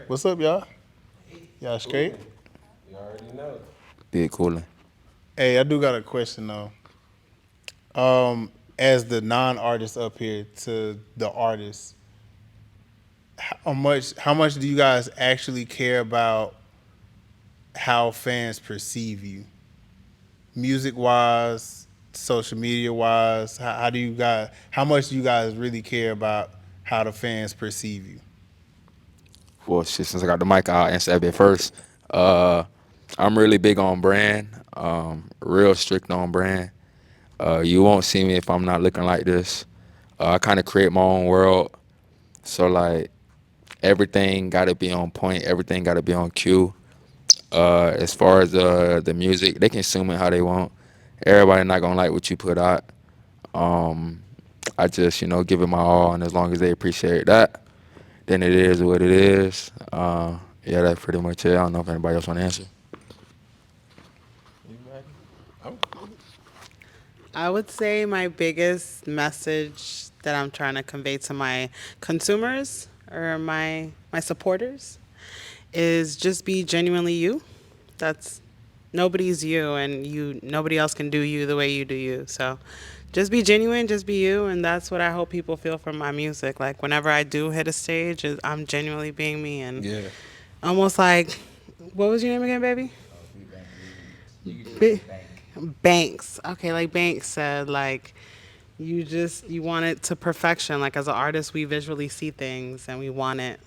What's up, y'all? Y'all straight? You already know. Big cooling. Hey, I do got a question though. As the non-artist up here to the artist, how much do you guys actually care about how fans perceive you, music wise, social media wise? How do you guys? How much do you guys really care about how the fans perceive you? Well, shit, since I got the mic, I'll answer that bit first. Uh, I'm really big on brand, real strict on brand. You won't see me if I'm not looking like this. I kind of create my own world. So, like, everything got to be on point. Everything got to be on cue. As far as the music, they can consume it how they want. Everybody not going to like what you put out. Um, I just, give it my all. And as long as they appreciate that, then it is what it is. Yeah, that's pretty much it. I don't know if anybody else want to answer. You ready? I'm cool. I would say my biggest message that I'm trying to convey to my consumers or my supporters is just be genuinely you. That's nobody's you, and nobody else can do you the way you do you. So just be genuine, just be you, and that's what I hope people feel from my music. Like whenever I do hit a stage, I'm genuinely being me and Yeah. almost like, what was your name again, baby? You can Ba- Banks. Okay, like Banks said, like you want it to perfection. Like as an artist, we visually see things and we want it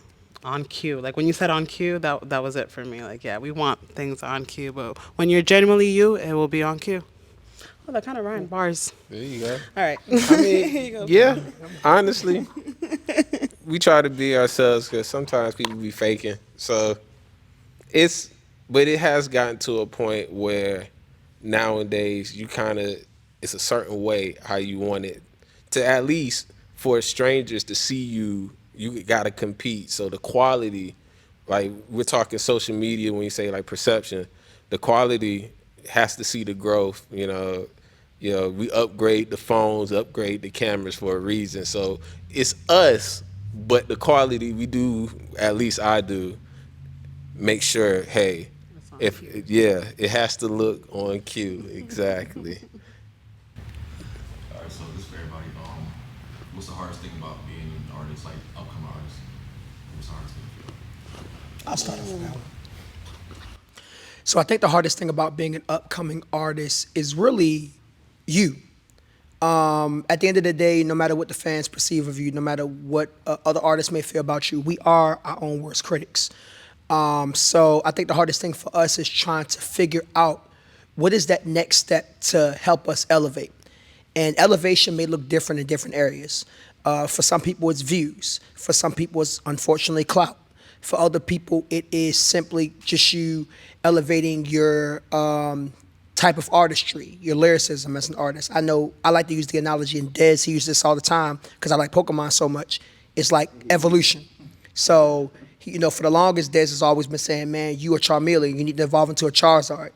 on cue. Like when you said on cue, that was it for me. Like yeah, we want things on cue, but when you're genuinely you, it will be on cue. Oh, that kind of rhymed. Bars. There you go. All right. I Here mean, you go. yeah. Honestly, we try to be ourselves because sometimes people be faking. So it's, but it has gotten to a point where nowadays you kind of, it's a certain way how you want it to, at least for strangers to see you. You got to compete. So the quality, like we're talking social media when you say like perception, the quality has to see the growth. We upgrade the phones, upgrade the cameras for a reason. So it's us, but the quality we do, at least I do, make sure, hey, That's on if cue. yeah, it has to look on cue. Exactly. All right, so this for everybody. What's the hardest thing about being an artist, like upcoming artist? What's the hardest thing for you? I'll start off with that one. So I think the hardest thing about being an upcoming artist is really you. At the end of the day, no matter what the fans perceive of you, no matter what other artists may feel about you, we are our own worst critics. So I think the hardest thing for us is trying to figure out what is that next step to help us elevate. And elevation may look different in different areas. For some people, it's views. For some people, it's unfortunately clout. For other people, it is simply just you elevating your type of artistry, your lyricism as an artist. I know I like to use the analogy, and Dez, he uses this all the time because I like Pokemon so much. It's like evolution. So, for the longest, Dez has always been saying, man, you are Charmeleon, you need to evolve into a Charizard.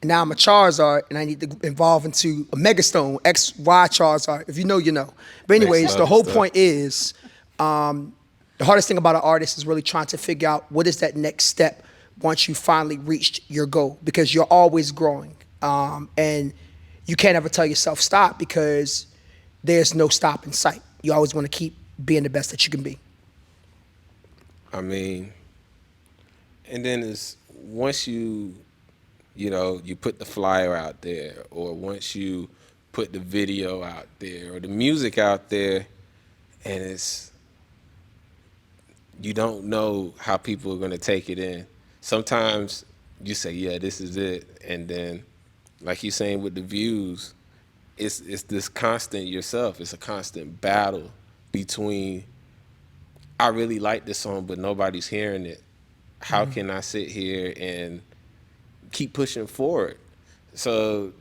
And now I'm a Charizard, and I need to evolve into a Megastone, XY Charizard. If you know, you know. But anyways, the whole point is, the hardest thing about an artist is really trying to figure out what is that next step once you finally reached your goal, because you're always growing. And you can't ever tell yourself stop because there's no stop in sight. You always want to keep being the best that you can be. I mean, and then it's once you put the flyer out there, or once you put the video out there or the music out there, and you don't know how people are going to take it in. Sometimes you say, yeah, this is it. And then, like you're saying with the views, it's this constant yourself. It's a constant battle between, I really like this song, but nobody's hearing it. How can I sit here and keep pushing forward? So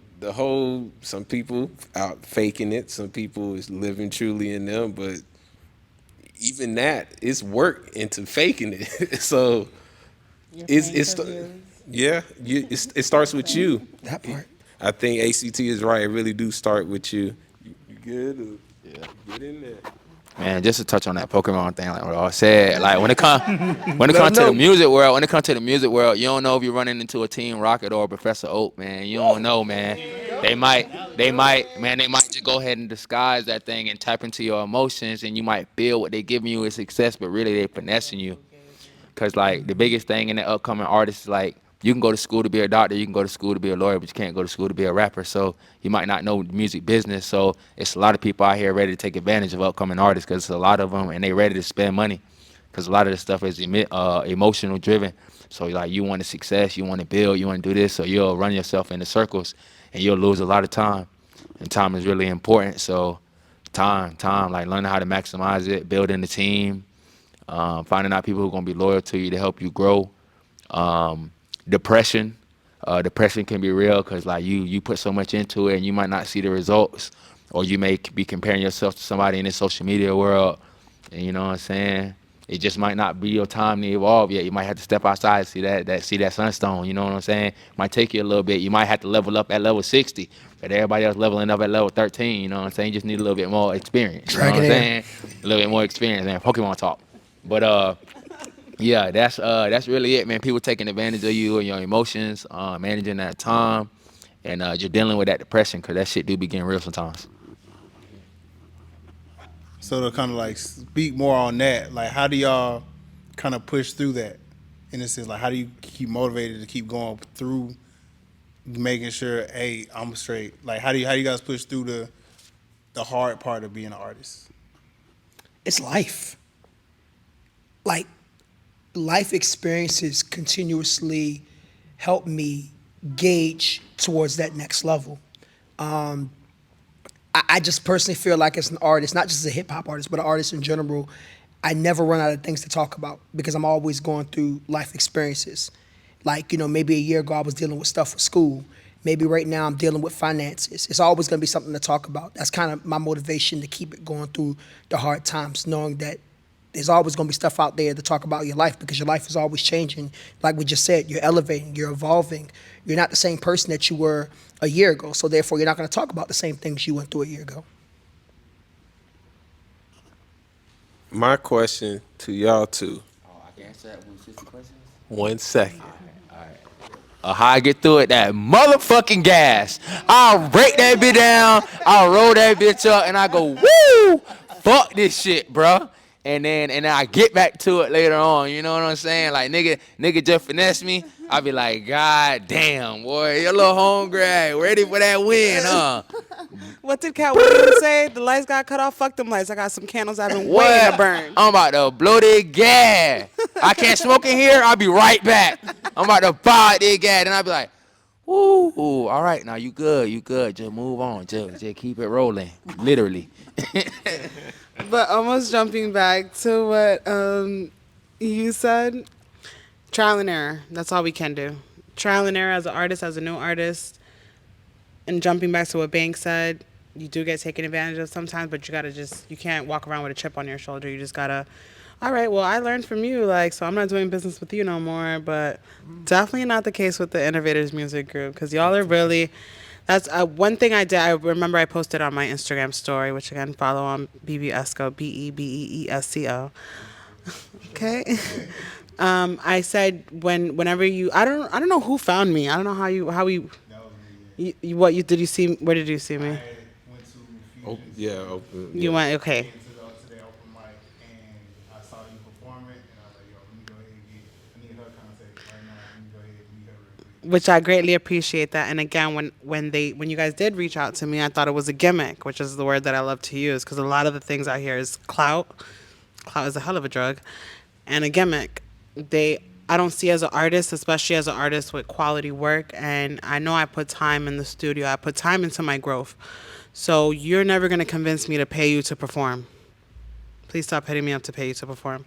some people out faking it, some people is living truly in them, but even that, it's work into faking it. So You're it's paying it's for views. yeah, it starts with you. That part. I think ACT is right. It really do start with you. You good? Yeah. Get in there. Man, just to touch on that Pokemon thing, like what I said, like when it Let comes 'em to the know. music world, you don't know if you're running into a Team Rocket or a Professor Oak, man. You don't know, man. They might just go ahead and disguise that thing and tap into your emotions, and you might feel what they giving you is success, but really they finessing you. Cause like the biggest thing in the upcoming artists is like you can go to school to be a doctor, you can go to school to be a lawyer, but you can't go to school to be a rapper. So you might not know the music business. So it's a lot of people out here ready to take advantage of upcoming artists because a lot of them and they ready to spend money. Cause a lot of this stuff is emotional driven. So like you want a success, you want to build, you want to do this, so you'll run yourself into circles and you'll lose a lot of time. And time is really important. So time, like learning how to maximize it, building the team, finding out people who are going to be loyal to you to help you grow. Um, depression, depression can be real because like you put so much into it and you might not see the results, or you may be comparing yourself to somebody in the social media world, and you know what I'm saying. It just might not be your time to evolve yet. You might have to step outside and see that sunstone. You know what I'm saying? Might take you a little bit. You might have to level up at level 60, but everybody else leveling up at level 13. You know what I'm saying? You just need a little bit more experience. You know Drag what it I'm in. saying? A little bit more experience, man. Pokemon talk. But yeah, that's really it, man. People taking advantage of you and your emotions, managing that time, and you're dealing with that depression because that shit do be getting real sometimes. So to kind of like speak more on that, like how do y'all kind of push through that? In a sense, like how do you keep motivated to keep going through making sure, hey, I'm straight. Like how do you guys push through the hard part of being an artist? It's life. Like life experiences continuously help me gauge towards that next level. I just personally feel like as an artist, not just as a hip hop artist, but an artist in general, I never run out of things to talk about because I'm always going through life experiences. Like, maybe a year ago I was dealing with stuff with school. Maybe right now I'm dealing with finances. It's always gonna be something to talk about. That's kind of my motivation to keep it going through the hard times, knowing that there's always gonna be stuff out there to talk about your life because your life is always changing. Like we just said, you're elevating, you're evolving. You're not the same person that you were a year ago. So therefore, you're not gonna talk about the same things you went through a year ago. My question to y'all two. Oh, I can answer that with 60 questions. 1 second. How I get through it? That motherfucking gas. I'll break that bitch down. I'll roll that bitch up, and I go, woo! Fuck this shit, bro. And then I get back to it later on. You know what I'm saying? Like nigga just finesse me. I be like, God damn, boy, your little homegirl ready for that win, huh? What did Cat Williams say? The lights got cut off. Fuck them lights. I got some candles I've been waiting to What? burn. I'm about to blow that gas. I can't smoke in here. I'll be right back. I'm about to buy that gas, and I'll be like, ooh, all right, now you good. Just move on. Just keep it rolling, literally. But almost jumping back to what you said, trial and error. That's all we can do. Trial and error as an artist, as a new artist. And jumping back to what Bank said, you do get taken advantage of sometimes, but you can't walk around with a chip on your shoulder. You just gotta, all right, well, I learned from you, so I'm not doing business with you no more. But definitely not the case with the Innovators Music Group, because y'all are really, that's one thing I did. I remember I posted on my Instagram story, which again, follow on Bebe Esco, BeBeesco. Okay. I said whenever you, I don't know who found me. I don't know how we. Did you see? Where did you see me? I went to Oh, Fusion yeah. Open, You yeah. went okay. to the open mic, and I saw you perform it, and I was like, yo, let me go ahead and I need her contact right now. Let me go ahead and meet her real quick. Which I greatly appreciate that. And again, when you guys did reach out to me, I thought it was a gimmick, which is the word that I love to use because a lot of the things out here is clout. Clout is a hell of a drug, and a gimmick. I don't see as an artist, especially as an artist with quality work. And I know I put time in the studio. I put time into my growth. So you're never going to convince me to pay you to perform. Please stop hitting me up to pay you to perform.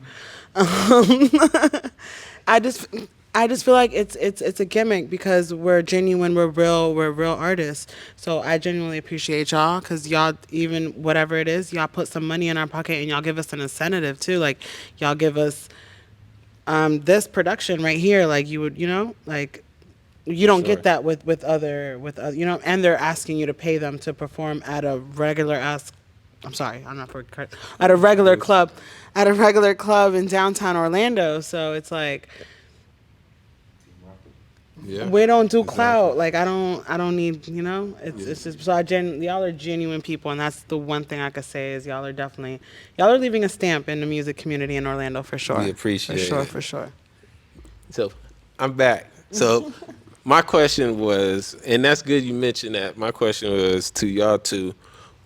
I just feel like it's a gimmick because we're genuine, we're real artists. So I genuinely appreciate y'all because y'all, even whatever it is, y'all put some money in our pocket and y'all give us an incentive too. Like y'all give us this production right here, like you would, like you don't Sure. get that with other, and they're asking you to pay them to perform at a regular ass I'm sorry, I'm not for at a regular club, at a regular club in downtown Orlando. So it's like Yeah. we don't do Exactly. clout. Like I don't need. Yeah. It's just so y'all are genuine people, and that's the one thing I could say is y'all are leaving a stamp in the music community in Orlando for We sure, for appreciate sure, it. for sure. So I'm back. So my question was, and that's good you mentioned that. My question was to y'all two,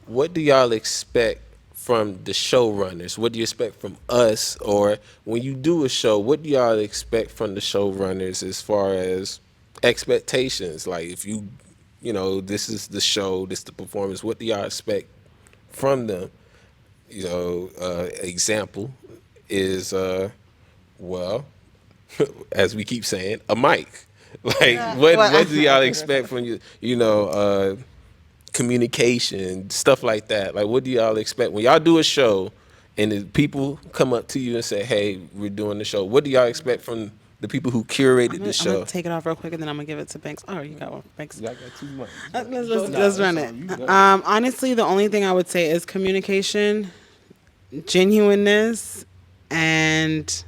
what do y'all expect from the showrunners? What do you expect from us? Or when you do a show, what do y'all expect from the showrunners as far as expectations? Like if this is the show, this is the performance, what do y'all expect from them? Example is well, as we keep saying, a mic. Like what do y'all expect from communication, stuff like that? Like what do y'all expect when y'all do a show and the people come up to you and say, "Hey, we're doing the show." What do y'all expect from the people who curated the I'm gonna show? take it off real quick and then I'm gonna give it to Banks. Oh, you got one, Banks. Y'all got too much. Let's run it. Honestly, the only thing I would say is communication, genuineness, and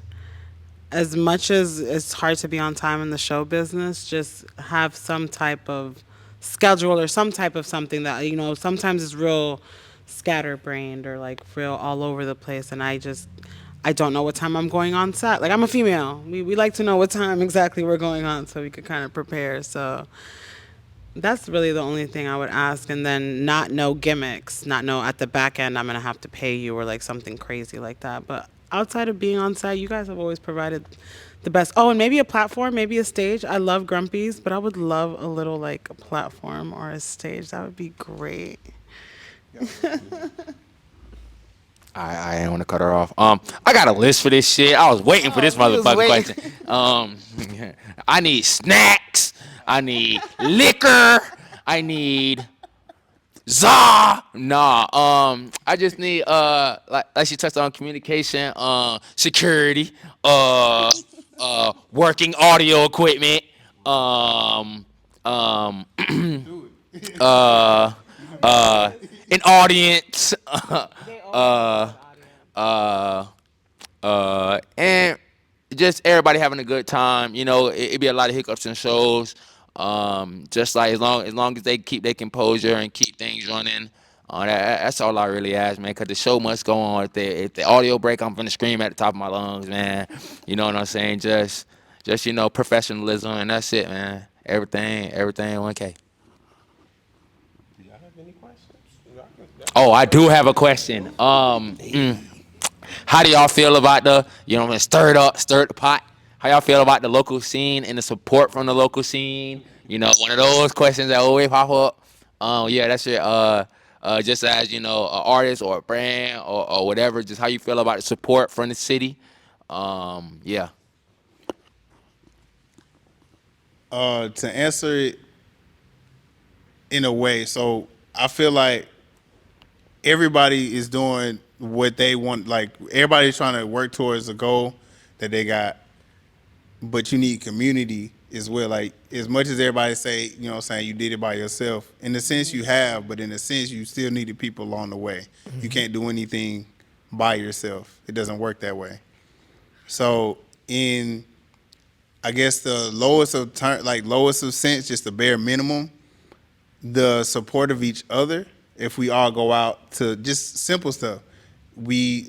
as much as it's hard to be on time in the show business, just have some type of schedule or some type of something that sometimes is real scatterbrained or like real all over the place, and I don't know what time I'm going on set. Like I'm a female, we like to know what time exactly we're going on so we could kind of prepare. So that's really the only thing I would ask, and then not know gimmicks, not know at the back end I'm gonna have to pay you or like something crazy like that. But outside of being on site, you guys have always provided the best. Oh, and maybe a platform, maybe a stage. I love Grumpy's, but I would love a little like a platform or a stage. That would be great. I ain't want to cut her off. I got a list for this shit. I was waiting for this You was motherfucking waiting. question. I need snacks. I need liquor. I need za. Nah. I just need like she touched on communication, security, working audio equipment, um, um, uh, an audience, uh, uh, and just everybody having a good time. It'd be a lot of hiccups in shows. Just like as long as they keep their composure and keep things running. That's all I really ask, man. Cause the show must go on. If the audio break, I'm gonna scream at the top of my lungs, man. You know what I'm saying? Just professionalism, and that's it, man. Everything 1K. Do y'all have any questions? Oh, I do have a question. How do y'all feel about stir the pot? How y'all feel about the local scene and the support from the local scene? One of those questions that always pop up. Yeah, that's it. Just as an artist or a brand or whatever, just how you feel about the support from the city. Yeah. To answer it in a way, so I feel like everybody is doing what they want. Like everybody's trying to work towards a goal that they got, but you need community as well. Like as much as everybody say, what I'm saying, you did it by yourself. In a sense you have, but in a sense you still needed people along the way. You can't do anything by yourself. It doesn't work that way. So in I guess the lowest of sense, just the bare minimum, the support of each other. If we all go out to just simple stuff,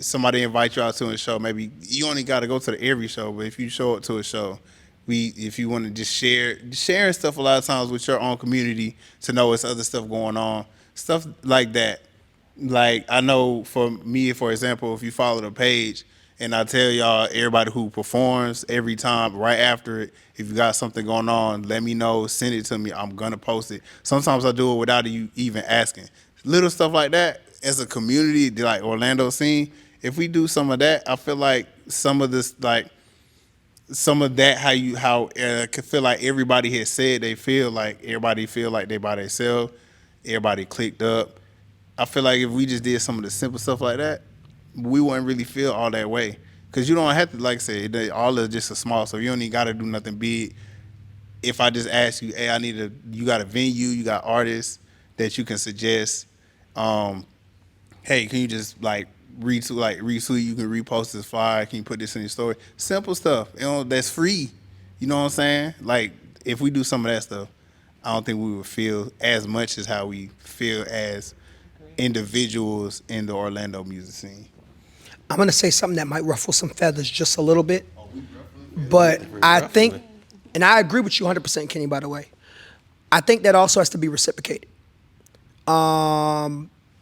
somebody invite you out to a show. Maybe you only got to go to every show, but if you show up to a show, if you want to just sharing stuff a lot of times with your own community to know it's other stuff going on, stuff like that. Like I know for me, for example, if you follow the page and I tell y'all everybody who performs every time right after it, if you got something going on, let me know, send it to me. I'm gonna post it. Sometimes I do it without you even asking. Little stuff like that as a community, like Orlando scene. If we do some of that, I feel like some of this, like some of that, how could feel like everybody has said they feel like everybody feel like they by themselves. Everybody clicked up. I feel like if we just did some of the simple stuff like that, we wouldn't really feel all that way. Cause you don't have to, like I said, all is just a small. So you don't even got to do nothing big. If I just ask you, hey, you got a venue, you got artists that you can suggest, hey, can you just retweet? You can repost this flyer. Can you put this in your story? Simple stuff. That's free. You know what I'm saying? Like if we do some of that stuff, I don't think we would feel as much as how we feel as individuals in the Orlando music scene. I'm gonna say something that might ruffle some feathers just a little bit, but I think, Definitely. and I agree with you 100%, Kenny. By the way, I think that also has to be reciprocated.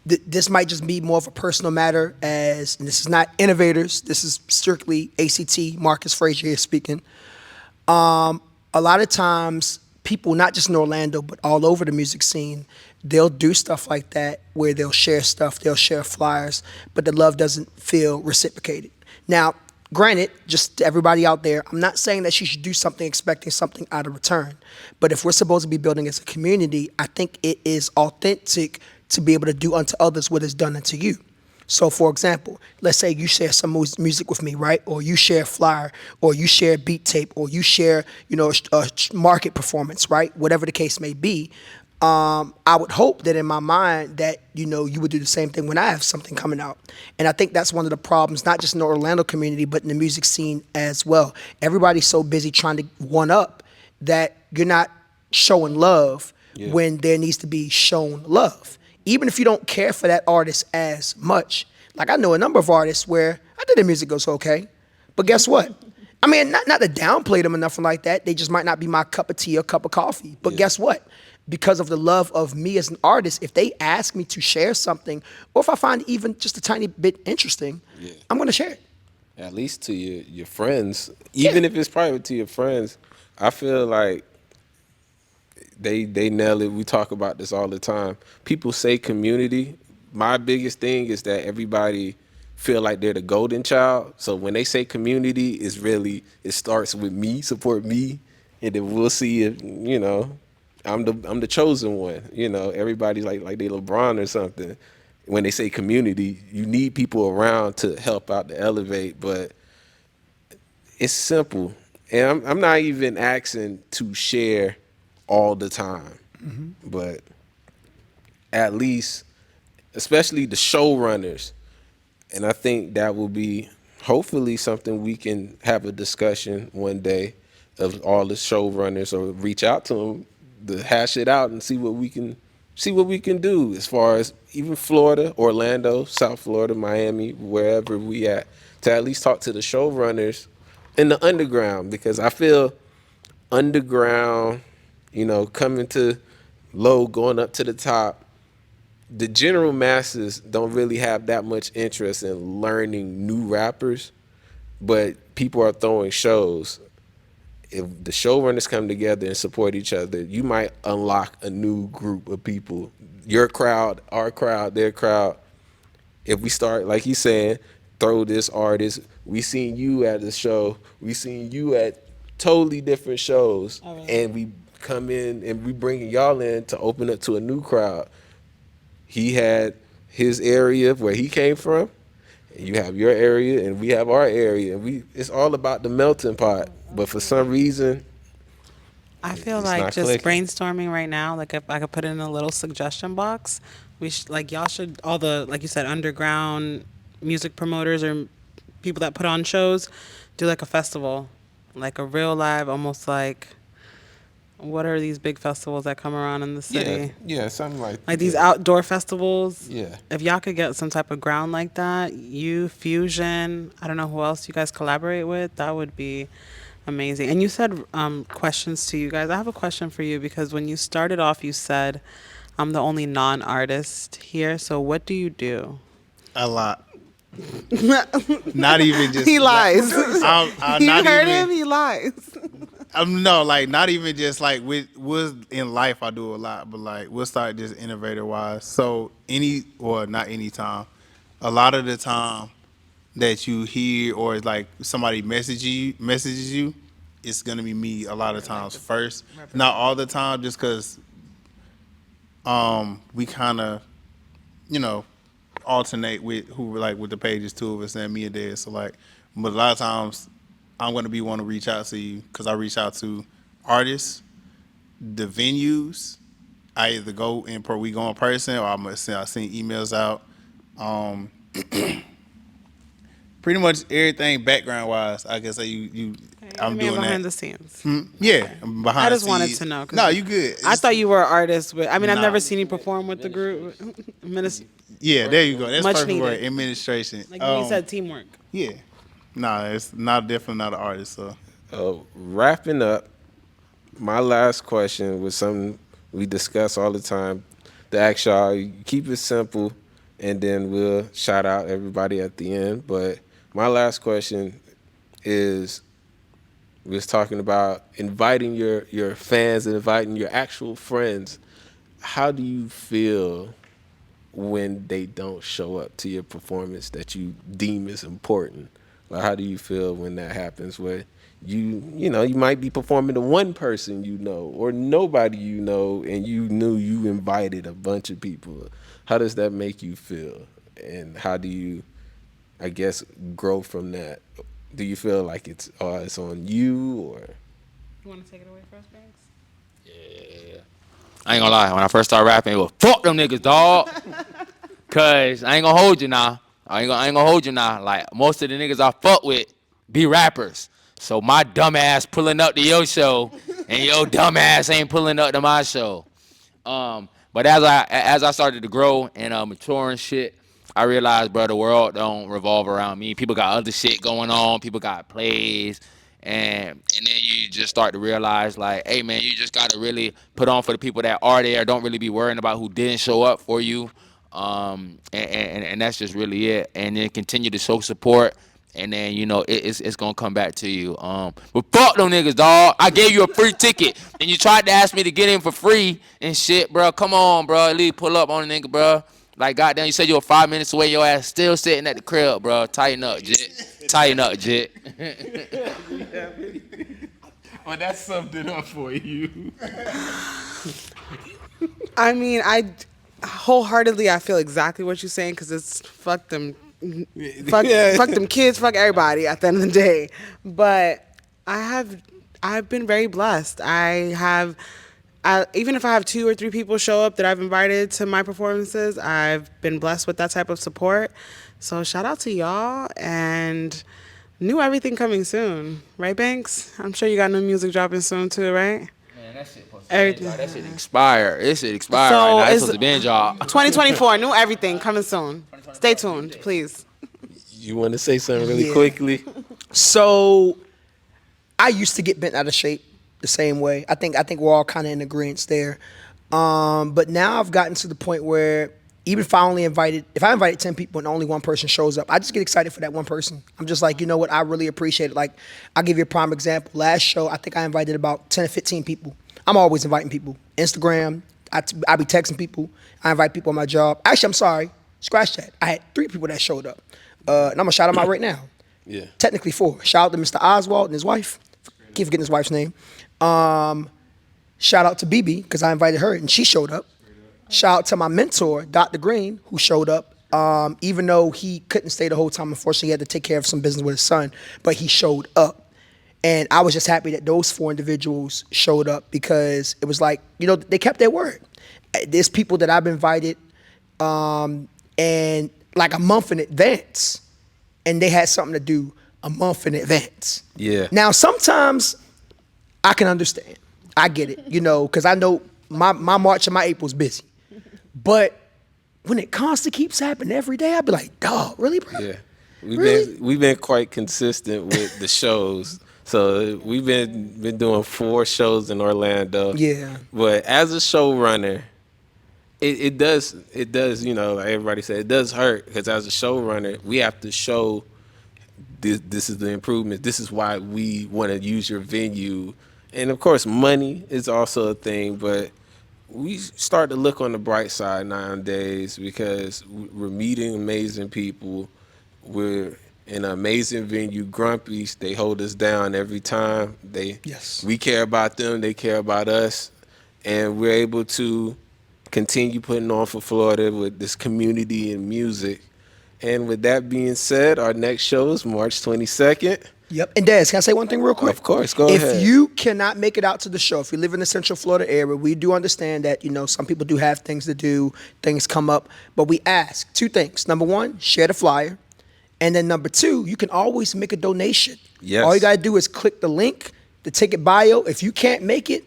This might just be more of a personal matter, as and this is not innovators. This is strictly ACT. Marcus Frazier here speaking. A lot of times people not just in Orlando but all over the music scene, they'll do stuff like that where they'll share stuff, they'll share flyers, but the love doesn't feel reciprocated. Now, granted, just to everybody out there, I'm not saying that you should do something expecting something out of return, but if we're supposed to be building as a community, I think it is authentic to be able to do unto others what is done unto you. So, for example, let's say you share some music with me, right? Or you share a flyer, or you share a beat tape, or you share, a market performance, right? Whatever the case may be. I would hope that in my mind that, you would do the same thing when I have something coming out. And I think that's one of the problems, not just in the Orlando community, but in the music scene as well. Everybody's so busy trying to one up that you're not showing love when there needs to be shown love. Even if you don't care for that artist as much. Like I know a number of artists where I think their music goes okay, but guess what? I mean, not to downplay them or nothing like that. They just might not be my cup of tea or cup of coffee. But guess what? Because of the love of me as an artist, if they ask me to share something, or if I find it even just a tiny bit interesting, I'm gonna share it. At least to your friends, even if it's private to your friends. I feel like they nail it. We talk about this all the time. People say community. My biggest thing is that everybody feel like they're the golden child. So when they say community, it starts with me, support me, and then we'll see if I'm the chosen one. Everybody's like they LeBron or something. When they say community, you need people around to help out to elevate, but it's simple. And I'm not even asking to share all the time, but at least, especially the showrunners, and I think that will be hopefully something we can have a discussion one day of all the showrunners, or reach out to them to hash it out and see what we can do as far as even Florida, Orlando, South Florida, Miami, wherever we at least talk to the showrunners in the underground, because I feel underground, coming to low, going up to the top, the general masses don't really have that much interest in learning new rappers, but people are throwing shows. If the showrunners come together and support each other, you might unlock a new group of people. Your crowd, our crowd, their crowd. If we start, like he's saying, throw this artist, we seen you at the show, we seen you at totally different shows, and we come in and we bringing y'all in to open up to a new crowd. He had his area where he came from, and you have your area, and we have our area, and it's all about the melting pot. But for some reason, I feel it's like not just clicking. brainstorming right now, like if I could put in a little suggestion box, y'all should, all the, like you said, underground music promoters or people that put on shows, do like a festival, like a real live, almost like, what are these big festivals that come around in the city? Yeah, something Like these outdoor festivals. Yeah. If y'all could get some type of ground like that, you Fusion, I don't know who else you guys collaborate with, that would be amazing. And you said questions to you guys. I have a question for you, because when you started off, you said I'm the only non-artist here. So what do you do? A lot. Not even just. He lies. I'm You not heard even. him? He lies. No, like not even just like with in life I do a lot, but like we'll start just innovator wise. So not any time, a lot of the time that you hear or like somebody messages you, it's gonna be me a lot of times first. Not all the time, just because we kind of you know alternate with who like with the pages, two of us and me and Dad. So like, but a lot of times I'm gonna be one to reach out to you because I reach out to artists, the venues. I either go in we go in person or I send emails out. Um, pretty much everything background wise, I guess you Okay, you're the I'm man doing behind that. the scenes. Yeah, Okay. I'm I behind the just wanted scenes. to know No, because you good. I It's, thought you were an artist. With, I mean, I've nah. never seen you perform with the group. Yeah, there you go. That's Much perfect word. needed. Administration. Like when you said teamwork. Yeah. Nah, it's not definitely not an artist. So Wrapping up, my last question was something we discuss all the time. To ask y'all, you keep it simple, and then we'll shout out everybody at the end. But my last question is, we was talking about inviting your fans and inviting your actual friends. How do you feel when they don't show up to your performance that you deem is important? Like, how do you feel when that happens? Where you might be performing to one person you know or nobody you know, and you knew you invited a bunch of people. How does that make you feel? And how do you, I guess, grow from that? Do you feel like it's on you or? You want to take it away first, Banks? I ain't gonna lie. When I first started rapping, it was fuck them niggas, dog. Cause I ain't gonna hold you now. I ain't gonna hold you now. Like most of the niggas I fuck with be rappers. So my dumb ass pulling up to your show, and your dumb ass ain't pulling up to my show. But as I started to grow and mature and shit, I realized, bro, the world don't revolve around me. People got other shit going on. People got plays, and then you just start to realize, like, hey man, you just gotta really put on for the people that are there. Don't really be worrying about who didn't show up for you. And that's just really it. And then continue to show support. And then it's gonna come back to you. But fuck them niggas, dog. I gave you a free ticket, and you tried to ask me to get in for free and shit, bro. Come on, bro. At least pull up on a nigga, bro. Like goddamn, you said you were 5 minutes away. Your ass still sitting at the crib, bro. Tighten up, Jit. Tighten up, Jit. Well, that summed it up for you. I mean, I wholeheartedly I feel exactly what you're saying because it's fuck them, fuck them kids, fuck everybody at the end of the day. But I've been very blessed. Even if I have 2 or 3 people show up that I've invited to my performances, I've been blessed with that type of support. So shout out to y'all and new everything coming soon, right, Banks? I'm sure you got new music dropping soon too, right? Man, that shit supposed Everything. that shit expired. This shit expired So right now. It's it's supposed to be in job. 2024, new everything coming soon. Stay tuned, please. You want to say something really Yeah. quickly? So I used to get bent out of shape the same way. I think we're all kind of in agreement there. But now I've gotten to the point where even if I invited 10 people and only one person shows up, I just get excited for that one person. I'm just like, you know what, I really appreciate it. Like, I'll give you a prime example. Last show, I think I invited about 10 or 15 people. I'm always inviting people. Instagram, I be texting people. I invite people on my job. Actually, I'm sorry, scratch that. I had 3 people that showed up. And I'm gonna shout them out right now. Yeah. Technically 4. Shout out to Mr. Oswald and his wife. Keep forgetting his wife's name. Shout out to Bebe, because I invited her and she showed up. Shout out to my mentor, Dr. Green, who showed up. Even though he couldn't stay the whole time, unfortunately, he had to take care of some business with his son, but he showed up. And I was just happy that those 4 individuals showed up because it was like, they kept their word. There's people that I've invited and like a month in advance, and they had something to do a month in advance. Yeah. Now, sometimes I can understand. I get it, because I know my March and my April's busy. But when it constantly keeps happening every day, I'd be like, dog, really, bro? Yeah. Really? We've been quite consistent with the shows. So we've been doing 4 shows in Orlando. Yeah. But as a showrunner, it does, like everybody said, it does hurt because as a showrunner, we have to show this is the improvement. This is why we want to use your venue. And of course, money is also a thing, but we start to look on the bright side nowadays because we're meeting amazing people. We're in an amazing venue. Grumpy's, they hold us down every time. Yes. We care about them, they care about us, and we're able to continue putting on for Florida with this community and music. And with that being said, our next show is March 22nd. Yep. And Dez, can I say one thing real quick? Of course, go if ahead. If you cannot make it out to the show, if you live in the Central Florida area, we do understand that, some people do have things to do, things come up. But we ask two things. Number one, share the flyer. And then number two, you can always make a donation. Yes. All you got to do is click the link, the ticket bio. If you can't make it,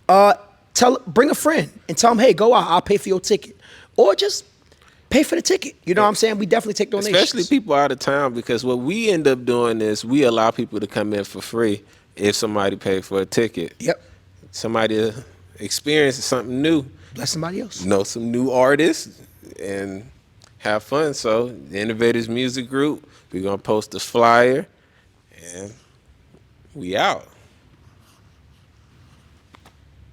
bring a friend and tell them, hey, go out, I'll pay for your ticket. Or just pay for the ticket. You know what I'm saying? We definitely take donations. Especially people out of town, because what we end up doing is we allow people to come in for free if somebody paid for a ticket. Yep. Somebody experience something new, Bless somebody else. know some new artists, and have fun. So the Innovators Music Group, we're going to post this flyer, and we out.